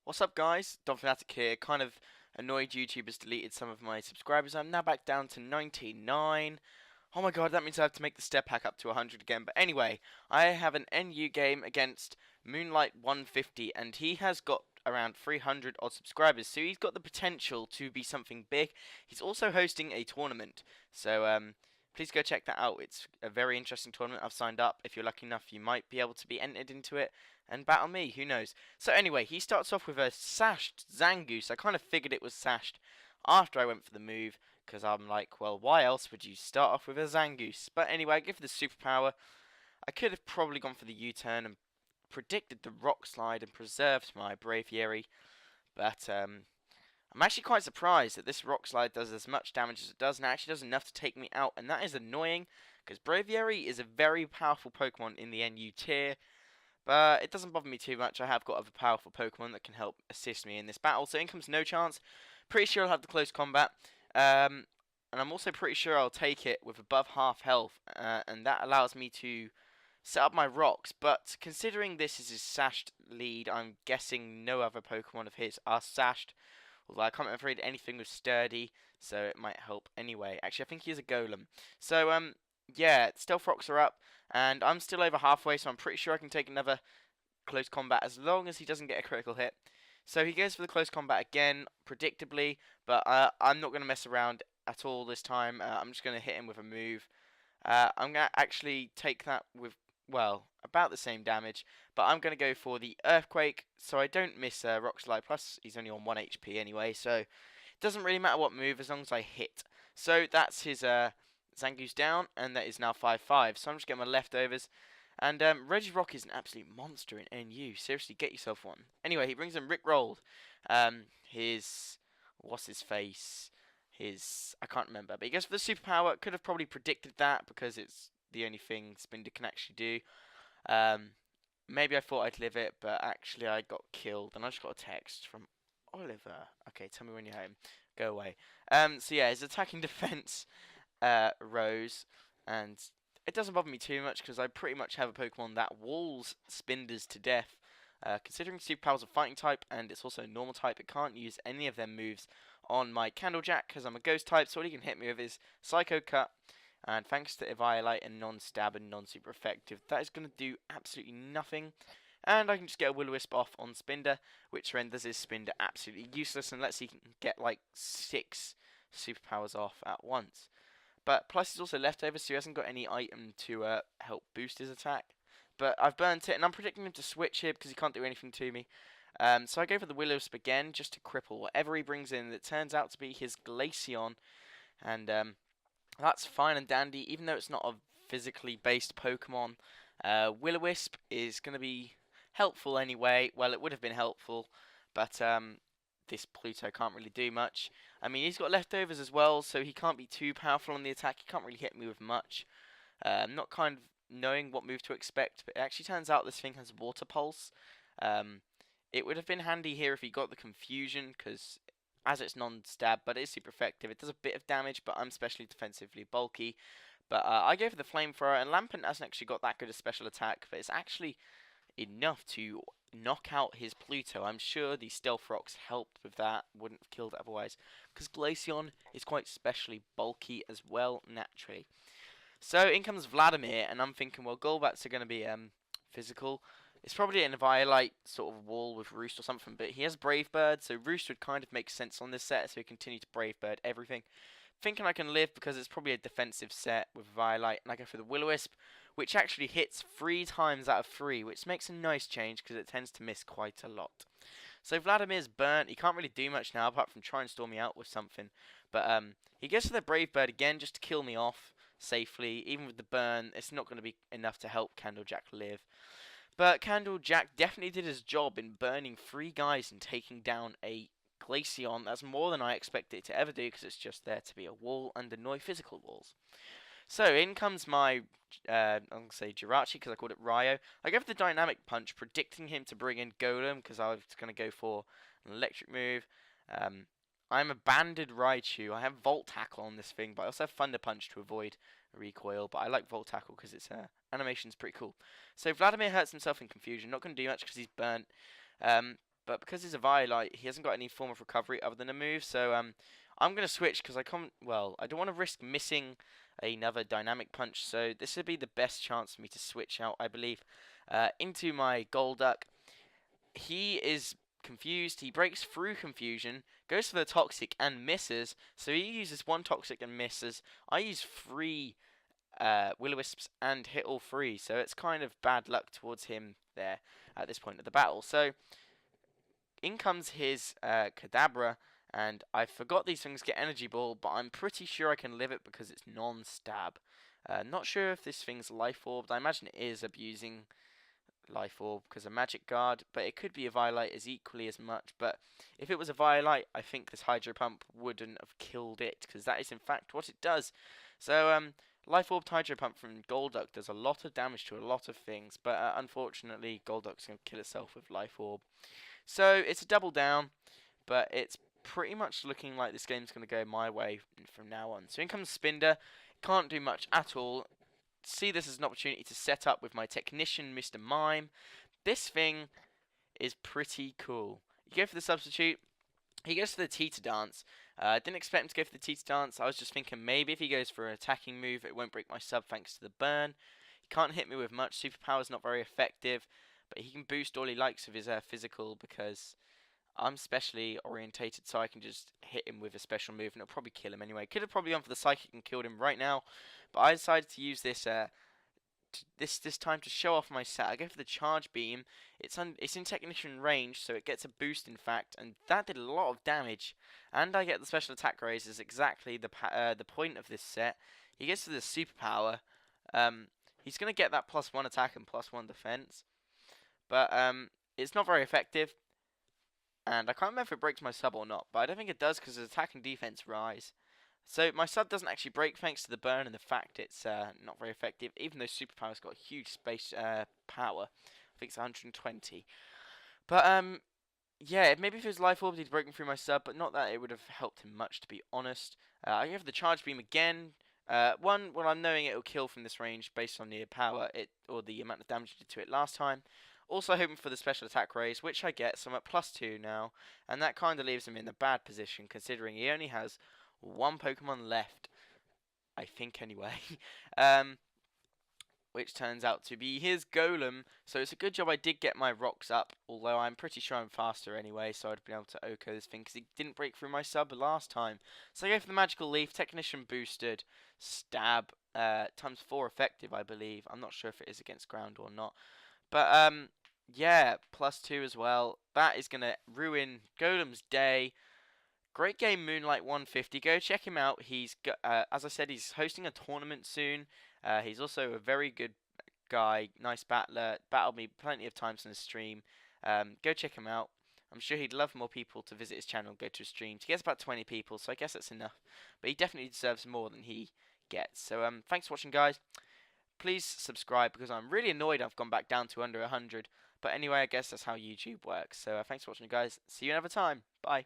What's up, guys? Fanatic here. Kind of annoyed YouTube has deleted some of my subscribers. I'm now back down to 99. Oh my god, that means I have to make the step pack up to 100 again. But anyway, I have an NU game against Moonlight150, and he has got around 300 odd subscribers, so he's got the potential to be something big. He's also hosting a tournament, so please go check that out. It's a very interesting tournament. I've signed up. If you're lucky enough, you might be able to be entered into it and battle me. Who knows? So anyway, he starts off with a sashed Zangoose. I kind of figured it was sashed after I went for the move, because I'm like, well, why else would you start off with a Zangoose? But anyway, I give the superpower. I could have probably gone for the U-turn and predicted the rock slide and preserved my Braviary, but I'm actually quite surprised that this rock slide does as much damage as it does, and actually does enough to take me out, and that is annoying, because Braviary is a very powerful Pokemon in the NU tier, but it doesn't bother me too much. I have got other powerful Pokemon that can help assist me in this battle, so in comes No Chance. Pretty sure I'll have the close combat, and I'm also pretty sure I'll take it with above half health, and that allows me to set up my rocks, but considering this is his sashed lead, I'm guessing no other Pokemon of his are sashed. Although I can't afraid anything with sturdy, so it might help anyway. Actually, I think he is a golem. So, yeah, stealth rocks are up, and I'm still over halfway, so I'm pretty sure I can take another close combat as long as he doesn't get a critical hit. So he goes for the close combat again, predictably, but I'm not going to mess around at all this time. I'm just going to hit him with a move. I'm going to actually take that with, well, about the same damage, but I'm going to go for the Earthquake, so I don't miss Rock Slide, plus he's only on 1 HP anyway, so it doesn't really matter what move as long as I hit. So that's his Zangoose down, and that is now 5-5, so I'm just getting my leftovers. And Regirock is an absolute monster in NU, seriously, get yourself one. Anyway, he brings in Rickrolled, what's his face, I can't remember, but he goes for the superpower. Could have probably predicted that, because it's the only thing Spinder can actually do. Maybe I thought I'd live it, but actually I got killed, and I just got a text from Oliver. Okay, tell me when you're home. Go away. So yeah, his attacking defense rose, and it doesn't bother me too much because I pretty much have a Pokemon that walls Spinders to death. Considering superpowers are fighting type, and it's also a normal type, it can't use any of their moves on my Candlejack because I'm a ghost type, so all he can hit me with is Psycho Cut. And thanks to Eviolite and non-stab and non-super effective, that is going to do absolutely nothing. And I can just get a Will-O-Wisp off on Spinder, which renders his Spinder absolutely useless and lets he get like 6 superpowers off at once. But plus he's also leftover, so he hasn't got any item to help boost his attack. But I've burnt it, and I'm predicting him to switch here because he can't do anything to me. So I go for the Will-O-Wisp again, just to cripple whatever he brings in that turns out to be his Glaceon. And that's fine and dandy, even though it's not a physically based Pokemon. Will-O-Wisp is going to be helpful anyway. Well, it would have been helpful, but this Pluto can't really do much. I mean, he's got leftovers as well, so he can't be too powerful on the attack. He can't really hit me with much. Not kind of knowing what move to expect, but it actually turns out this thing has Water Pulse. It would have been handy here if he got the Confusion, because as it's non-stab, but it is super effective. It does a bit of damage, but I'm specially defensively bulky. But I go for the Flamethrower, and Lampent hasn't actually got that good a special attack, but it's actually enough to knock out his Pluto. I'm sure the Stealth Rocks helped with that, wouldn't have killed it otherwise, because Glaceon is quite specially bulky as well, naturally. So in comes Vladimir, and I'm thinking, well, Golbats are going to be physical. It's probably an Eviolite sort of wall with Roost or something, but he has Brave Bird, so Roost would kind of make sense on this set, so he continue to Brave Bird everything. Thinking I can live because it's probably a defensive set with Violite, and I go for the Will-O-Wisp, which actually hits 3 times out of 3, which makes a nice change because it tends to miss quite a lot. So Vladimir's burnt. He can't really do much now apart from try and storm me out with something. But he goes for the Brave Bird again just to kill me off safely. Even with the burn, it's not going to be enough to help Candlejack live. But Candlejack definitely did his job in burning 3 guys and taking down a Glaceon. That's more than I expected it to ever do because it's just there to be a wall and annoy physical walls. So in comes my, I'm going to say Jirachi because I called it Ryo. I go for the Dynamic Punch, predicting him to bring in Golem because I was going to go for an electric move. I'm a banded Raichu. I have Volt Tackle on this thing, but I also have Thunder Punch to avoid recoil. But I like Volt Tackle because its animation's pretty cool. So Vladimir hurts himself in confusion. Not going to do much because he's burnt. but because he's a Violite, he hasn't got any form of recovery other than a move. So I'm gonna switch because I can't. Well, I don't want to risk missing another dynamic punch. So this would be the best chance for me to switch out, I believe, into my Golduck. He is confused. He breaks through confusion, goes for the toxic and misses. So he uses one toxic and misses. I use three Will-O-Wisps and hit all three. So it's kind of bad luck towards him there at this point of the battle. So in comes his Kadabra, and I forgot these things get Energy Ball, but I'm pretty sure I can live it because it's non-stab. Not sure if this thing's Life Orbed. I imagine it is abusing Life Orb because of Magic Guard, but it could be a Violite as equally as much. But if it was a Violite, I think this Hydro Pump wouldn't have killed it, because that is in fact what it does. So Life Orb Hydro Pump from Golduck does a lot of damage to a lot of things, but unfortunately Golduck's going to kill itself with Life Orb. So it's a double down, but it's pretty much looking like this game's going to go my way from now on. So in comes Spinder. Can't do much at all. See this as an opportunity to set up with my technician, Mr. Mime. This thing is pretty cool. You go for the substitute. He goes for the Teeter Dance. I didn't expect him to go for the Teeter Dance. I was just thinking maybe if he goes for an attacking move, it won't break my sub thanks to the burn. He can't hit me with much. Superpower's not very effective, but he can boost all he likes with his physical, because I'm specially orientated, so I can just hit him with a special move and it'll probably kill him anyway. Could have probably gone for the Psychic and killed him right now, but I decided to use this this time to show off my set. I go for the Charge Beam. It's in Technician range, so it gets a boost in fact, and that did a lot of damage. And I get the Special Attack Raise, is exactly the point of this set. He gets to the Superpower. He's going to get that +1 attack and +1 defense, but it's not very effective. And I can't remember if it breaks my sub or not, but I don't think it does because his attack and defense rise. So my sub doesn't actually break thanks to the burn and the fact it's not very effective, even though Superpower's got a huge space power. I think it's 120. But yeah, maybe if it was Life Orb he'd broken through my sub, but not that it would have helped him much, to be honest. I have the Charge Beam again. Well, I'm knowing it'll kill from this range based on the power or the amount of damage it did to it last time. Also hoping for the Special Attack Raise, which I get, so I'm at +2 now, and that kind of leaves him in a bad position, considering he only has one Pokemon left, I think anyway, which turns out to be his Golem. So it's a good job I did get my rocks up, although I'm pretty sure I'm faster anyway, so I'd be able to OHKO this thing, because he didn't break through my sub last time. So I go for the Magical Leaf, Technician boosted, Stab, ×4 effective, I believe. I'm not sure if it is against ground or not. But, yeah, +2 as well. That is going to ruin Golem's day. Great game, Moonlight150. Go check him out. He's as I said, he's hosting a tournament soon. He's also a very good guy, nice battler. Battled me plenty of times on his stream. Go check him out. I'm sure he'd love more people to visit his channel and go to his streams. He gets about 20 people, so I guess that's enough. But he definitely deserves more than he gets. So, thanks for watching, guys. Please subscribe, because I'm really annoyed I've gone back down to under 100. But anyway, I guess that's how YouTube works. So thanks for watching, guys. See you another time. Bye.